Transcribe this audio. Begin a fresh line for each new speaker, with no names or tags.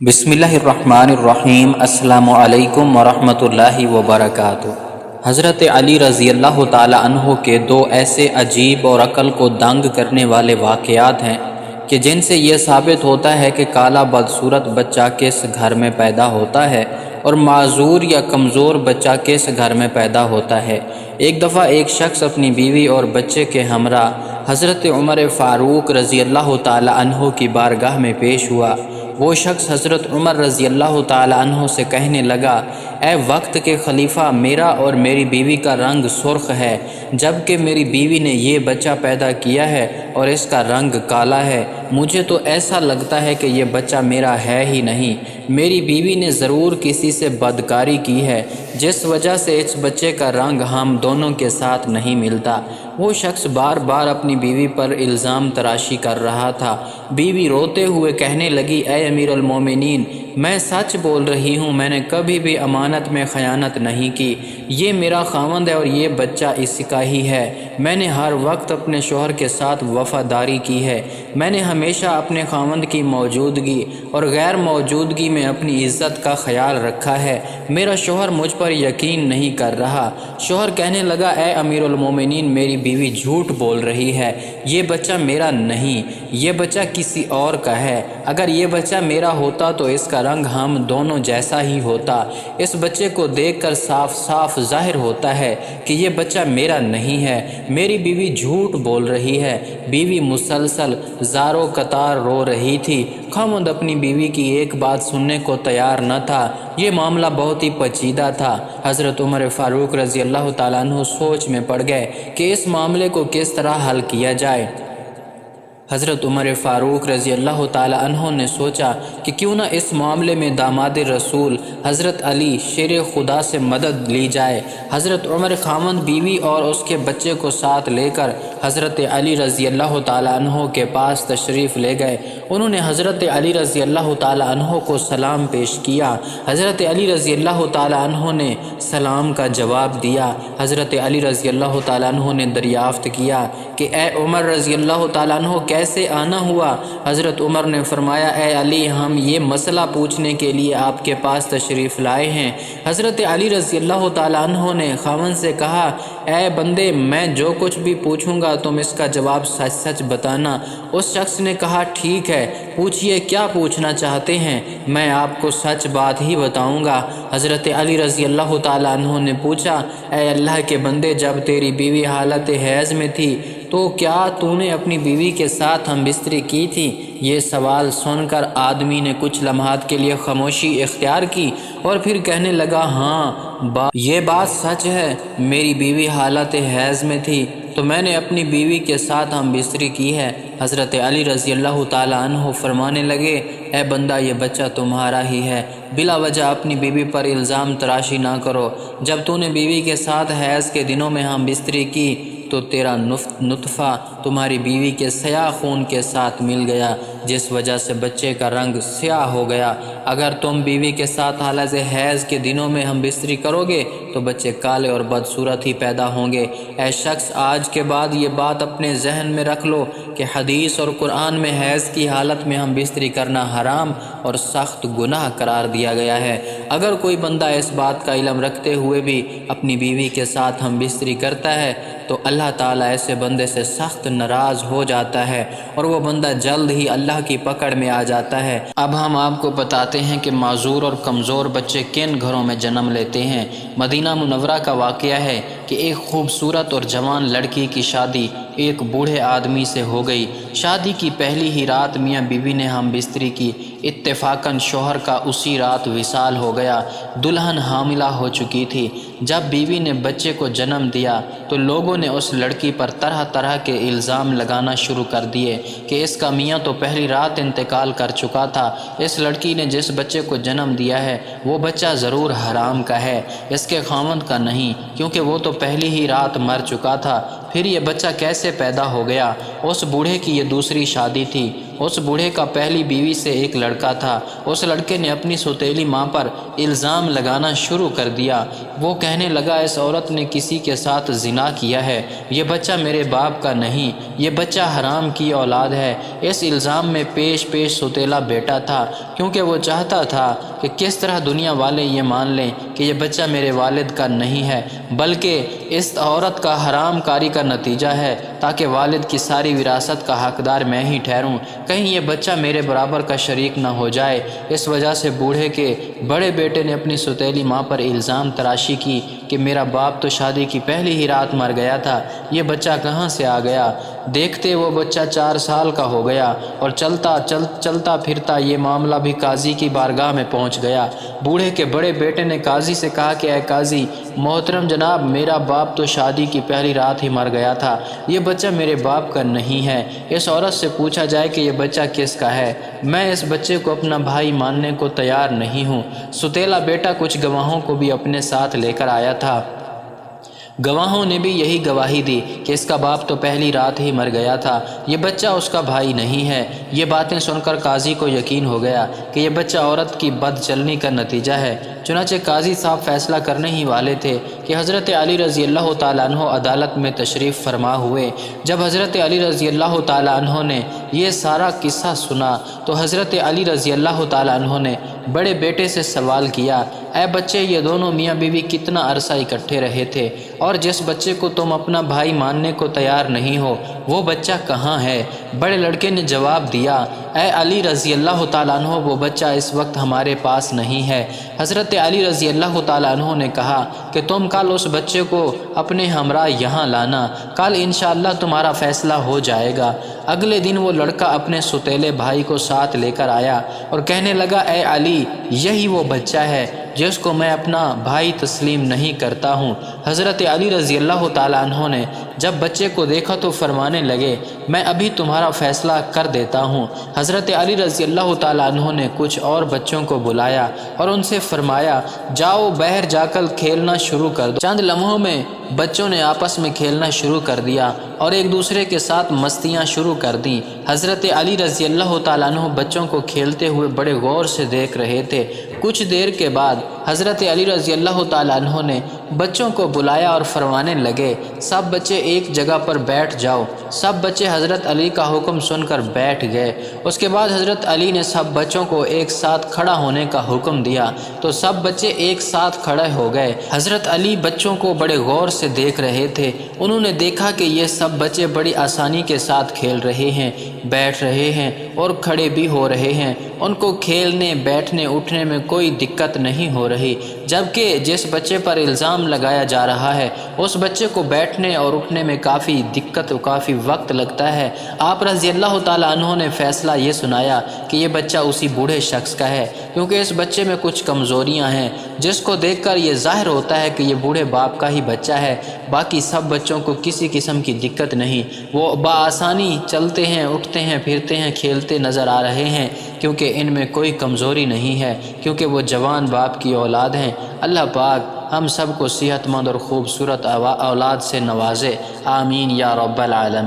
بسم اللہ الرحمن الرحیم۔ السلام علیکم ورحمۃ اللہ وبرکاتہ۔ حضرت علی رضی اللہ تعالی عنہ کے دو ایسے عجیب اور عقل کو دنگ کرنے والے واقعات ہیں کہ جن سے یہ ثابت ہوتا ہے کہ کالا بدصورت بچہ کس گھر میں پیدا ہوتا ہے اور معذور یا کمزور بچہ کس گھر میں پیدا ہوتا ہے۔ ایک دفعہ ایک شخص اپنی بیوی اور بچے کے ہمراہ حضرت عمر فاروق رضی اللہ تعالی عنہ کی بارگاہ میں پیش ہوا۔ وہ شخص حضرت عمر رضی اللہ تعالی عنہ سے کہنے لگا، اے وقت کے خلیفہ، میرا اور میری بیوی کا رنگ سرخ ہے، جبکہ میری بیوی نے یہ بچہ پیدا کیا ہے اور اس کا رنگ کالا ہے۔ مجھے تو ایسا لگتا ہے کہ یہ بچہ میرا ہے ہی نہیں۔ میری بیوی نے ضرور کسی سے بدکاری کی ہے، جس وجہ سے اس بچے کا رنگ ہم دونوں کے ساتھ نہیں ملتا۔ وہ شخص بار بار اپنی بیوی پر الزام تراشی کر رہا تھا۔ بیوی روتے ہوئے کہنے لگی، اے امیر المومنین، میں سچ بول رہی ہوں، میں نے کبھی بھی امانت میں خیانت نہیں کی۔ یہ میرا خاوند ہے اور یہ بچہ اس کا ہی ہے۔ میں نے ہر وقت اپنے شوہر کے ساتھ وفاداری کی ہے۔ میں نے ہمیشہ اپنے خاوند کی موجودگی اور غیر موجودگی میں اپنی عزت کا خیال رکھا ہے۔ میرا شوہر مجھ پر یقین نہیں کر رہا۔ شوہر کہنے لگا، اے امیر المومنین، میری بیوی جھوٹ بول رہی ہے، یہ بچہ میرا نہیں، یہ بچہ کسی اور کا ہے۔ اگر یہ بچہ میرا ہوتا تو اس کا رنگ ہم دونوں جیسا ہی ہوتا۔ اس بچے کو دیکھ کر صاف صاف ظاہر ہوتا ہے کہ یہ بچہ میرا نہیں ہے۔ میری بیوی جھوٹ بول رہی ہے۔ بیوی مسلسل زاروں قطار رو رہی تھی۔ خاوند اپنی بیوی کی ایک بات سننے کو تیار نہ تھا۔ یہ معاملہ بہت ہی پیچیدہ تھا۔ حضرت عمر فاروق رضی اللہ تعالیٰ عنہ سوچ میں پڑ گئے کہ اس معاملے کو کس طرح حل کیا جائے۔ حضرت عمر فاروق رضی اللہ تعالی عنہ نے سوچا کہ کیوں نہ اس معاملے میں داماد رسول حضرت علی شیر خدا سے مدد لی جائے۔ حضرت عمر خاوند، بیوی اور اس کے بچے کو ساتھ لے کر حضرت علی رضی اللہ تعالی عنہ کے پاس تشریف لے گئے۔ انہوں نے حضرت علی رضی اللہ تعالی عنہ کو سلام پیش کیا۔ حضرت علی رضی اللہ تعالی عنہ نے سلام کا جواب دیا۔ حضرت علی رضی اللہ تعالی عنہ نے دریافت کیا کہ اے عمر رضی اللہ تعالی عنہ، کیسے آنا ہوا؟ حضرت عمر نے فرمایا، اے علی، ہم یہ مسئلہ پوچھنے کے لیے آپ کے پاس تشریف لائے ہیں۔ حضرت علی رضی اللہ تعالی عنہ نے خاوند سے کہا، اے بندے، میں جو کچھ بھی پوچھوں گا تم اس کا جواب سچ سچ بتانا۔ اس شخص نے کہا، ٹھیک ہے، پوچھئے، کیا پوچھنا چاہتے ہیں؟ میں آپ کو سچ بات ہی بتاؤں گا۔ حضرت علی رضی اللہ تعالی عنہ نے پوچھا، اے اللہ کے بندے، جب تیری بیوی حالت حیض میں تھی تو کیا تو نے اپنی بیوی کے ساتھ ہم بستری کی تھی؟ یہ سوال سن کر آدمی نے کچھ لمحات کے لیے خاموشی اختیار کی اور پھر کہنے لگا، ہاں، یہ بات سچ ہے، میری بیوی حالت حیض میں تھی تو میں نے اپنی بیوی کے ساتھ ہم بستری کی ہے۔ حضرت علی رضی اللہ تعالی عنہ فرمانے لگے، اے بندہ، یہ بچہ تمہارا ہی ہے، بلا وجہ اپنی بیوی پر الزام تراشی نہ کرو۔ جب تو نے بیوی کے ساتھ حیض کے دنوں میں ہم بستری کی تو تیرا نطفہ تمہاری بیوی کے سیاہ خون کے ساتھ مل گیا، جس وجہ سے بچے کا رنگ سیاہ ہو گیا۔ اگر تم بیوی کے ساتھ حالت حیض کے دنوں میں ہم بستری کرو گے تو بچے کالے اور بدصورت ہی پیدا ہوں گے۔ اے شخص، آج کے بعد یہ بات اپنے ذہن میں رکھ لو کہ حدیث اور قرآن میں حیض کی حالت میں ہم بستری کرنا حرام اور سخت گناہ قرار دیا گیا ہے۔ اگر کوئی بندہ اس بات کا علم رکھتے ہوئے بھی اپنی بیوی کے ساتھ ہم بستری کرتا ہے تو اللہ تعالیٰ ایسے بندے سے سخت ناراض ہو جاتا ہے اور وہ بندہ جلد ہی اللہ کی پکڑ میں آ جاتا ہے۔ اب ہم آپ کو بتاتے ہیں کہ معذور اور کمزور بچے کن گھروں میں جنم لیتے ہیں۔ مدینہ منورہ کا واقعہ ہے کہ ایک خوبصورت اور جوان لڑکی کی شادی ایک بوڑھے آدمی سے ہو گئی۔ شادی کی پہلی ہی رات میاں بیوی نے ہم بستری کی۔ اتفاقاً شوہر کا اسی رات وصال ہو گیا۔ دلہن حاملہ ہو چکی تھی۔ جب بیوی نے بچے کو جنم دیا تو لوگوں نے اس لڑکی پر طرح طرح کے الزام لگانا شروع کر دیے کہ اس کا میاں تو پہلی رات انتقال کر چکا تھا، اس لڑکی نے جس بچے کو جنم دیا ہے وہ بچہ ضرور حرام کا ہے، اس کے خاوند کا نہیں، کیونکہ وہ تو پہلی ہی رات مر چکا تھا، پھر یہ بچہ کیسے پیدا ہو گیا؟ اس بوڑھے کی یہ دوسری شادی تھی۔ اس بوڑھے کا پہلی بیوی سے ایک لڑکا تھا۔ اس لڑکے نے اپنی سوتیلی ماں پر الزام لگانا شروع کر دیا۔ وہ کہنے لگا اس عورت نے کسی کے ساتھ زنا کیا ہے، یہ بچہ میرے باپ کا نہیں، یہ بچہ حرام کی اولاد ہے۔ اس الزام میں پیش سوتیلا بیٹا تھا، کیونکہ وہ چاہتا تھا کہ کس طرح دنیا والے یہ مان لیں کہ یہ بچہ میرے والد کا نہیں ہے، بلکہ اس عورت کا حرام کاری کا نتیجہ ہے، تاکہ والد کی ساری وراثت کا حقدار میں ہی ٹھہروں، کہیں یہ بچہ میرے برابر کا شریک نہ ہو جائے۔ اس وجہ سے بوڑھے کے بڑے بیٹے نے اپنی سوتیلی ماں پر الزام تراشی کی کہ میرا باپ تو شادی کی پہلی ہی رات مر گیا تھا، یہ بچہ کہاں سے آ گیا؟ دیکھتے وہ بچہ 4 سال کا ہو گیا اور چلتا پھرتا یہ معاملہ بھی قاضی کی بارگاہ میں پہنچ گیا۔ بوڑھے کے بڑے بیٹے نے قاضی سے کہا کہ اے قاضی محترم جناب، میرا باپ تو شادی کی پہلی رات ہی مر گیا تھا، یہ بچہ میرے باپ کا نہیں ہے۔ اس عورت سے پوچھا جائے کہ یہ بچہ کس کا ہے، میں اس بچے کو اپنا بھائی ماننے کو تیار نہیں ہوں۔ سوتیلا بیٹا کچھ گواہوں کو بھی اپنے ساتھ لے کر آیا تھا۔ گواہوں نے بھی یہی گواہی دی کہ اس کا باپ تو پہلی رات ہی مر گیا تھا، یہ بچہ اس کا بھائی نہیں ہے۔ یہ باتیں سن کر قاضی کو یقین ہو گیا کہ یہ بچہ عورت کی بد چلنی کا نتیجہ ہے۔ چنانچہ قاضی صاحب فیصلہ کرنے ہی والے تھے کہ حضرت علی رضی اللہ تعالیٰ عنہ عدالت میں تشریف فرما ہوئے۔ جب حضرت علی رضی اللہ تعالیٰ عنہ نے یہ سارا قصہ سنا تو حضرت علی رضی اللہ تعالیٰ عنہ نے بڑے بیٹے سے سوال کیا، اے بچے، یہ دونوں میاں بیوی کتنا عرصہ اکٹھے رہے تھے، اور جس بچے کو تم اپنا بھائی ماننے کو تیار نہیں ہو وہ بچہ کہاں ہے؟ بڑے لڑکے نے جواب دیا، اے علی رضی اللہ تعالیٰ عنہ، وہ بچہ اس وقت ہمارے پاس نہیں ہے۔ حضرت علی رضی اللہ تعالیٰ عنہ نے کہا کہ تم کل اس بچے کو اپنے ہمراہ یہاں لانا، کل انشاءاللہ تمہارا فیصلہ ہو جائے گا۔ اگلے دن وہ لڑکا اپنے سوتیلے بھائی کو ساتھ لے کر آیا اور کہنے لگا، اے علی، یہی وہ بچہ ہے جس کو میں اپنا بھائی تسلیم نہیں کرتا ہوں۔ حضرت علی رضی اللہ تعالیٰ عنہ نے جب بچے کو دیکھا تو فرمانے لگے، میں ابھی تمہارا فیصلہ کر دیتا ہوں۔ حضرت علی رضی اللہ تعالیٰ عنہ نے کچھ اور بچوں کو بلایا اور ان سے فرمایا، جاؤ باہر جا کر کھیلنا شروع کر دو۔ چند لمحوں میں بچوں نے آپس میں کھیلنا شروع کر دیا اور ایک دوسرے کے ساتھ مستیاں شروع کر دیں۔ حضرت علی رضی اللہ تعالیٰ عنہ بچوں کو کھیلتے ہوئے بڑے غور سے دیکھ رہے تھے۔ کچھ دیر کے بعد حضرت علی رضی اللہ تعالیٰ عنہ نے بچوں کو بلایا اور فرمانے لگے، سب بچے ایک جگہ پر بیٹھ جاؤ۔ سب بچے حضرت علی کا حکم سن کر بیٹھ گئے۔ اس کے بعد حضرت علی نے سب بچوں کو ایک ساتھ کھڑا ہونے کا حکم دیا تو سب بچے ایک ساتھ کھڑے ہو گئے۔ حضرت علی بچوں کو بڑے غور سے دیکھ رہے تھے۔ انہوں نے دیکھا کہ یہ سب بچے بڑی آسانی کے ساتھ کھیل رہے ہیں، بیٹھ رہے ہیں اور کھڑے بھی ہو رہے ہیں۔ ان کو کھیلنے، بیٹھنے، اٹھنے میں کوئی دقت نہیں ہو رہی، جبکہ جس بچے پر الزام لگایا جا رہا ہے اس بچے کو بیٹھنے اور اٹھنے میں کافی دقت و کافی وقت لگتا ہے۔ آپ رضی اللہ تعالیٰ عنہ نے فیصلہ یہ سنایا کہ یہ بچہ اسی بوڑھے شخص کا ہے، کیونکہ اس بچے میں کچھ کمزوریاں ہیں جس کو دیکھ کر یہ ظاہر ہوتا ہے کہ یہ بوڑھے باپ کا ہی بچہ ہے۔ باقی سب بچوں کو کسی قسم کی دقت نہیں، وہ بآسانی چلتے ہیں، اٹھتے ہیں، پھرتے ہیں، کھیلتے نظر آ رہے ہیں، کیونکہ ان میں کوئی کمزوری نہیں ہے، کیونکہ وہ جوان باپ کی اولاد ہیں۔ اللہ پاک ہم سب کو صحت مند اور خوبصورت اولاد سے نوازے، آمین یا رب العالمین۔